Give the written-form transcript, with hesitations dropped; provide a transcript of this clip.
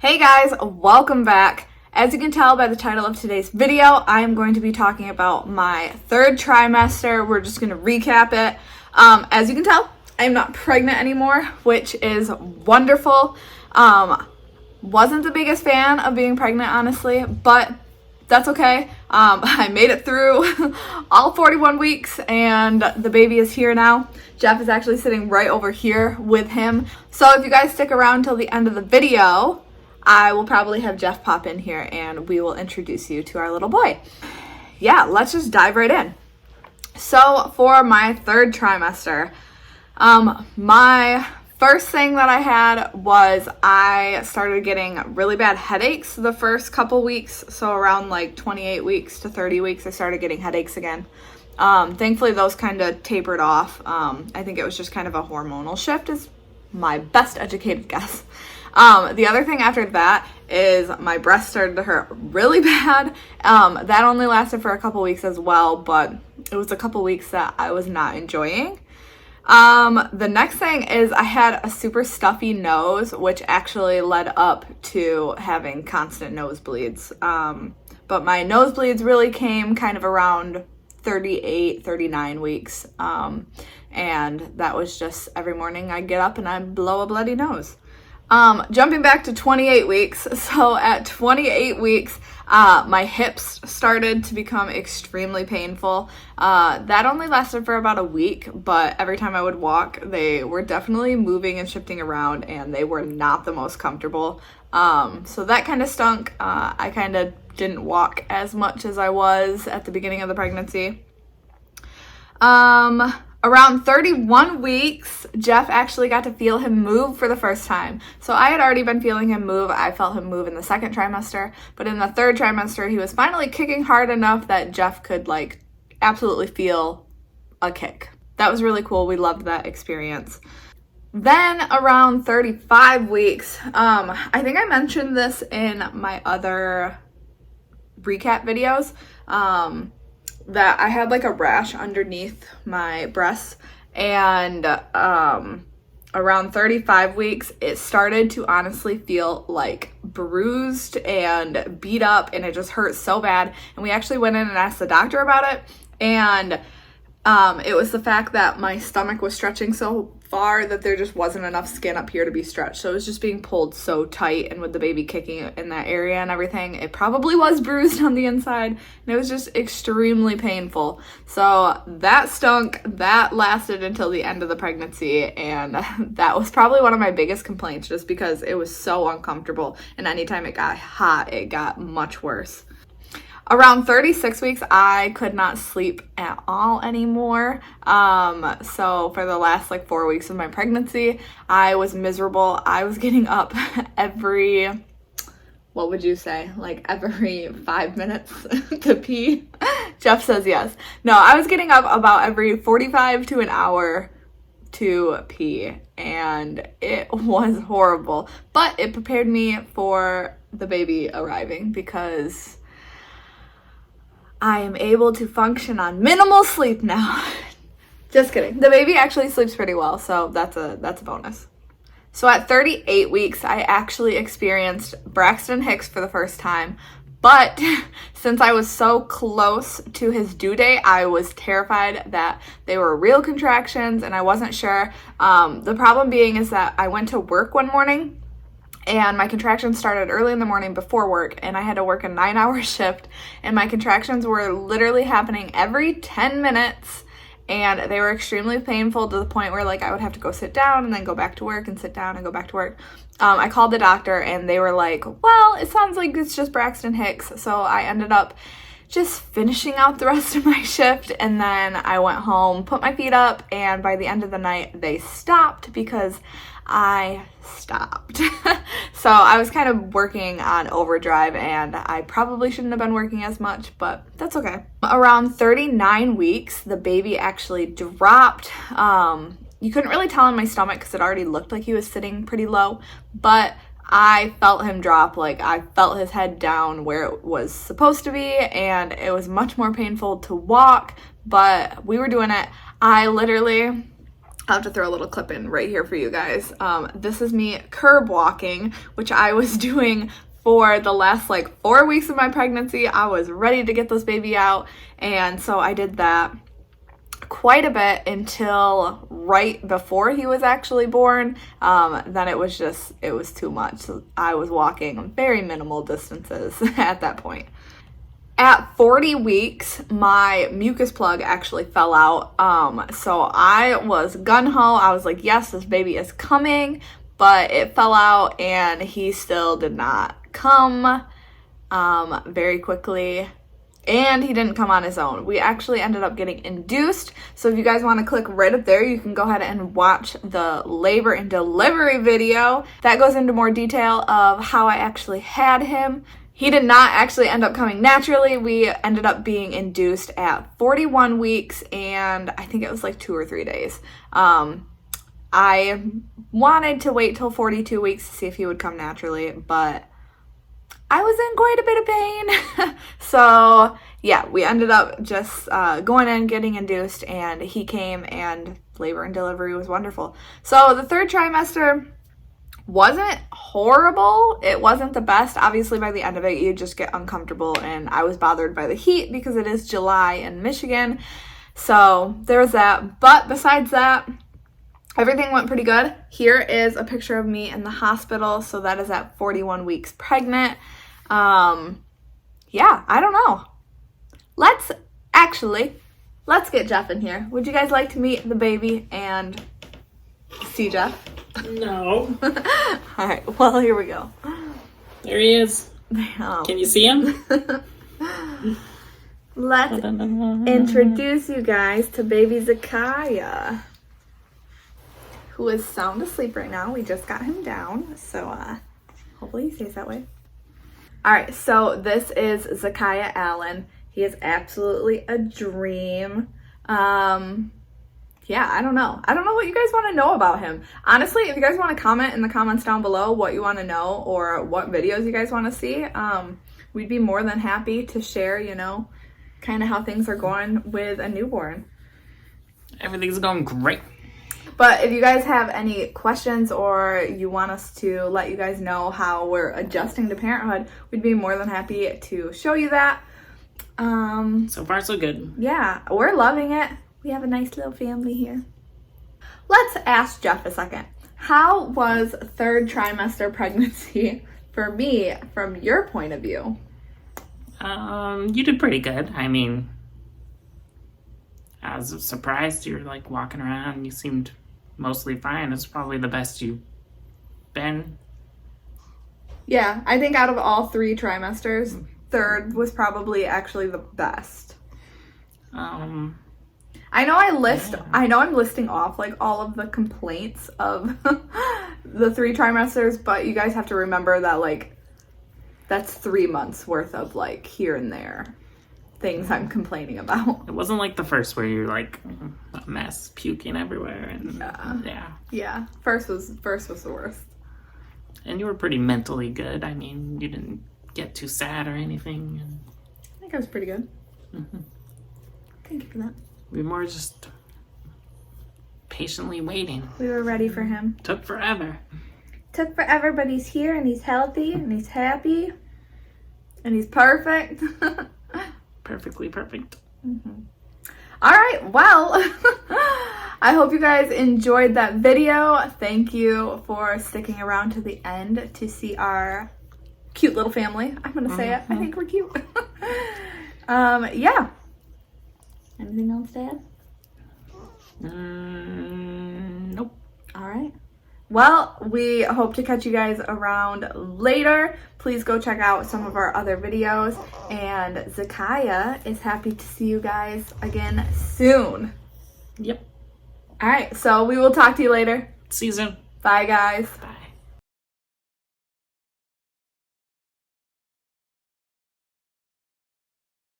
Hey guys, welcome back. As you can tell by the title of today's video, I am going to be talking about my third trimester. We're just going to recap it. As you can tell, I am not pregnant anymore, which is wonderful. Wasn't the biggest fan of being pregnant, honestly, but that's okay. I made it through all 41 weeks and the baby is here now. Jeff is actually sitting right over here with him. So if you guys stick around till the end of the video, I will probably have Jeff pop in here and we will introduce you to our little boy. Yeah, let's just dive right in. So for my third trimester, my first thing that I had was I started getting really bad headaches the first couple weeks. So around like 28 weeks to 30 weeks, I started getting headaches again. Thankfully, those kind of tapered off. I think it was just kind of a hormonal shift is my best educated guess. The other thing after that is my breast started to hurt really bad. That only lasted for a couple weeks as well, but it was a couple weeks that I was not enjoying. The next thing is I had a super stuffy nose, which actually led up to having constant nosebleeds. But my nosebleeds really came kind of around 38, 39 weeks. And that was just every morning I get up and I blow a bloody nose. Jumping back to 28 weeks. So at 28 weeks, my hips started to become extremely painful. That only lasted for about a week, but every time I would walk, they were definitely moving and shifting around and they were not the most comfortable. So that kind of stunk. I kind of didn't walk as much as I was at the beginning of the pregnancy. Around 31 weeks, Jeff actually got to feel him move for the first time. So I had already been feeling him move. I felt him move in the second trimester, but in the third trimester, he was finally kicking hard enough that Jeff could like absolutely feel a kick. That was really cool. We loved that experience. Then around 35 weeks, I think I mentioned this in my other recap videos, that I had like a rash underneath my breasts, and around 35 weeks it started to honestly feel like bruised and beat up, and it just hurt so bad. And we actually went in and asked the doctor about it, and it was the fact that my stomach was stretching so far that there just wasn't enough skin up here to be stretched. So it was just being pulled so tight, and with the baby kicking in that area and everything, it probably was bruised on the inside, and it was just extremely painful. So that stunk. That lasted until the end of the pregnancy, and that was probably one of my biggest complaints, just because it was so uncomfortable, and anytime it got hot, it got much worse. Around 36 weeks, I could not sleep at all anymore. So for the last like 4 weeks of my pregnancy, I was miserable. I was getting up every, what would you say? Like every 5 minutes to pee. Jeff says yes. No, I was getting up about every 45 to an hour to pee, and it was horrible. But it prepared me for the baby arriving, because I am able to function on minimal sleep now. Just kidding. The baby actually sleeps pretty well, so that's a bonus. So at 38 weeks, I actually experienced Braxton Hicks for the first time, but since I was so close to his due date, I was terrified that they were real contractions, and I wasn't sure. The problem being is that I went to work one morning, and my contractions started early in the morning before work, and I had to work a 9-hour shift, and my contractions were literally happening every 10 minutes, and they were extremely painful to the point where like I would have to go sit down and then go back to work and sit down and go back to work. I called the doctor and they were like, well, it sounds like it's just Braxton Hicks. So I ended up just finishing out the rest of my shift, and then I went home, put my feet up, and by the end of the night they stopped because I stopped. So I was kind of working on overdrive, and I probably shouldn't have been working as much, but that's okay. Around 39 weeks, the baby actually dropped. You couldn't really tell in my stomach because it already looked like he was sitting pretty low, but I felt him drop. Like I felt his head down where it was supposed to be, and it was much more painful to walk, but we were doing it. I literally I'll have to throw a little clip in right here for you guys. This is me curb walking, which I was doing for the last like 4 weeks of my pregnancy. I was ready to get this baby out, and so I did that quite a bit until right before he was actually born. Then it was too much. So I was walking very minimal distances at that point. At 40 weeks, my mucus plug actually fell out. So I was gung-ho. I was like, yes, this baby is coming, but it fell out and he still did not come very quickly. And he didn't come on his own. We actually ended up getting induced. So if you guys want to click right up there, you can go ahead and watch the labor and delivery video. That goes into more detail of how I actually had him. He did not actually end up coming naturally. We ended up being induced at 41 weeks and I think it was like 2 or 3 days. I wanted to wait till 42 weeks to see if he would come naturally, but I was in quite a bit of pain. So yeah, we ended up just going in, getting induced, and he came, and labor and delivery was wonderful. So the 3rd trimester wasn't horrible. It wasn't the best. Obviously by the end of it, you just get uncomfortable, and I was bothered by the heat because it is July in Michigan. So there was that. But besides that, everything went pretty good. Here is a picture of me in the hospital. So that is at 41 weeks pregnant. Yeah, I don't know. Let's get Jeff in here. Would you guys like to meet the baby and see Jeff? No. All right, well, here we go. There he is. Can you see him? Let's introduce you guys to baby Zakaya, who is sound asleep right now. We just got him down, so hopefully he stays that way. All right, so this is Zakaya Allen. He is absolutely a dream. Yeah, I don't know. I don't know what you guys want to know about him. Honestly, if you guys want to comment in the comments down below what you want to know or what videos you guys want to see, we'd be more than happy to share, you know, kind of how things are going with a newborn. Everything's going great. But if you guys have any questions or you want us to let you guys know how we're adjusting to parenthood, we'd be more than happy to show you that. So far, so good. Yeah, we're loving it. We have a nice little family here. Let's ask Jeff a second. How was 3rd trimester pregnancy for me from your point of view? You did pretty good. I mean, I was surprised. You were like walking around and you seemed mostly fine. It's probably the best you've been. Yeah, I think out of all 3 trimesters, 3rd was probably actually the best. I know I'm listing off like all of the complaints of the 3 trimesters, but you guys have to remember that like that's 3 months worth of like here and there things I'm complaining about. It wasn't like the first where you're like a mess, puking everywhere, and yeah. First was the worst. And you were pretty mentally good. I mean, you didn't get too sad or anything. I think I was pretty good. Mm-hmm. Thank you for that. We were more just patiently waiting. We were ready for him. Took forever. Took forever, but he's here and he's healthy and he's happy and he's perfect. Perfectly perfect. Mm-hmm. All right, well, I hope you guys enjoyed that video. Thank you for sticking around to the end to see our cute little family. I'm gonna say it. I think we're cute. Yeah. Anything else to add? Nope. All right. Well, we hope to catch you guys around later. Please go check out some of our other videos. And Zakaya is happy to see you guys again soon. Yep. All right. So we will talk to you later. See you soon. Bye, guys. Bye.